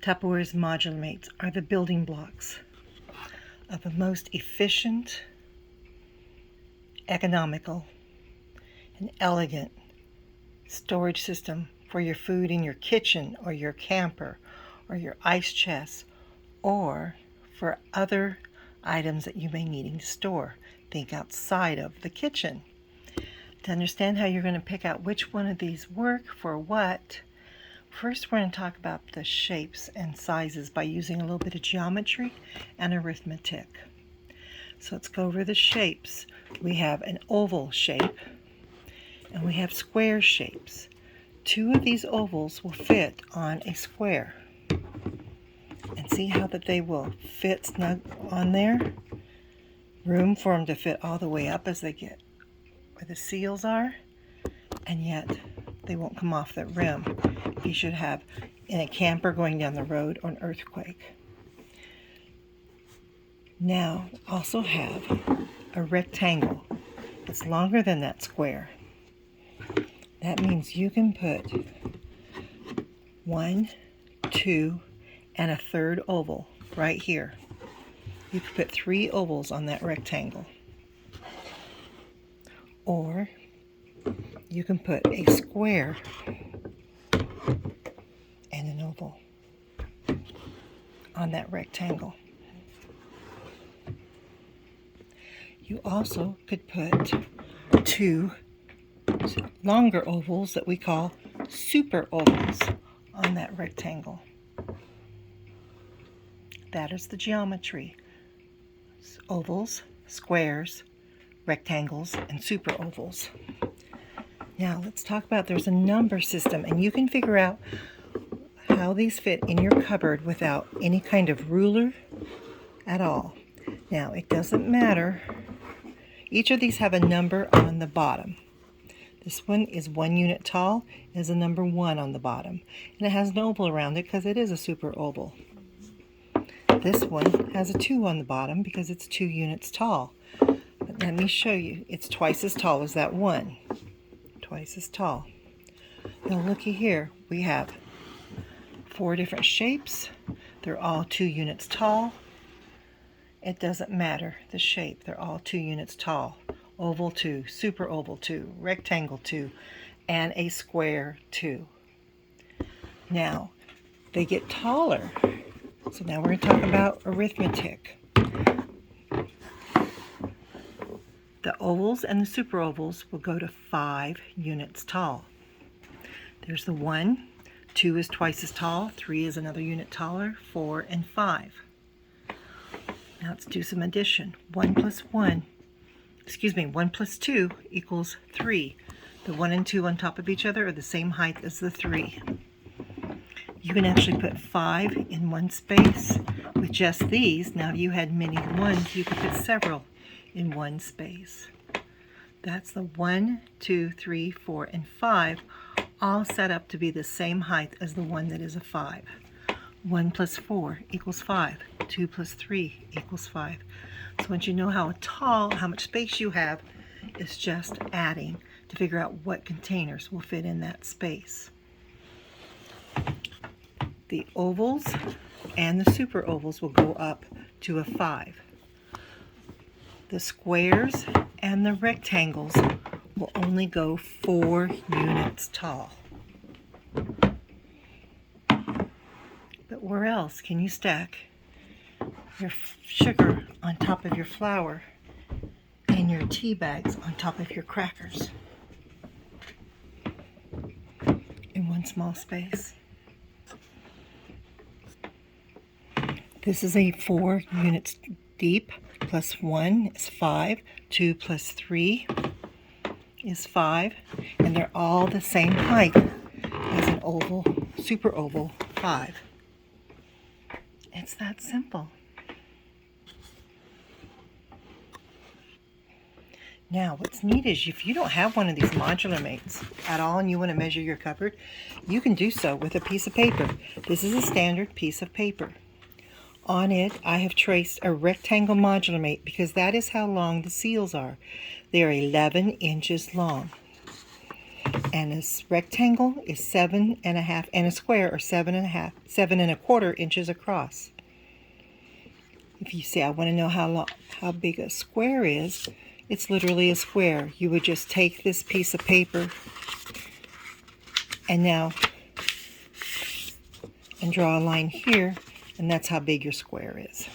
Tupperware's Modular Mates are the building blocks of a most efficient, economical, and elegant storage system for your food in your kitchen or your camper or your ice chest or for other items that you may need to store. Think outside of the kitchen. To understand how you're going to pick out which one of these work for what, first we're going to talk about the shapes and sizes by using a little bit of geometry and arithmetic. So let's go over the shapes. We have an oval shape and we have square shapes. Two of these ovals will fit on a square. And see how that they will fit snug on there? Room for them to fit all the way up as they get where the seals are, and yet they won't come off the rim. You should have in a camper going down the road or an earthquake. Now also have a rectangle. It's longer than that square. That means you can put 1, 2, and a third oval right here. You could put 3 ovals on that rectangle. Or you can put a square and an oval on that rectangle. You also could put 2 longer ovals that we call super ovals on that rectangle. That is the geometry. Ovals, squares, rectangles, and super ovals. Now let's talk about, there's a number system, and you can figure out how these fit in your cupboard without any kind of ruler at all. Now it doesn't matter. Each of these have a number on the bottom. This one is 1 unit tall, is a number 1 on the bottom, and it has an oval around it because it is a super oval. This one has a 2 on the bottom because it's 2 units tall. But let me show you. It's twice as tall as that one. Twice as tall. Now looky here. We have 4 different shapes. They're all 2 units tall. It doesn't matter the shape. They're all 2 units tall. Oval 2, super oval 2, rectangle 2, and a square 2. Now, they get taller. So now we're going to talk about arithmetic. The ovals and the super ovals will go to 5 units tall. There's the 1, 2 is twice as tall, 3 is another unit taller, 4 and 5. Now let's do some addition. 1 plus 2 equals 3. The 1 and 2 on top of each other are the same height as the 3. You can actually put 5 in one space with just these. Now if you had many ones, you could put several in one space. That's the 1, 2, 3, 4, and 5 all set up to be the same height as the one that is a 5. 1 plus 4 equals 5. 2 plus 3 equals 5. So once you know how much space you have, it's just adding to figure out what containers will fit in that space. The ovals and the super ovals will go up to a 5. The squares and the rectangles will only go 4 units tall. But where else can you stack your sugar on top of your flour and your tea bags on top of your crackers in one small space? This is a 4 units deep, plus 1 is 5, 2 plus 3 is 5, and they're all the same height as an oval, super oval 5. It's that simple. Now, what's neat is if you don't have one of these Modular Mates at all and you want to measure your cupboard, you can do so with a piece of paper. This is a standard piece of paper. On it, I have traced a rectangle Modular Mate because that is how long the seals are. They are 11 inches long. And a rectangle is 7.5, and a square are 7.5, 7.25 inches across. If you say, I want to know how big a square is, it's literally a square. You would just take this piece of paper and draw a line here, and that's how big your square is.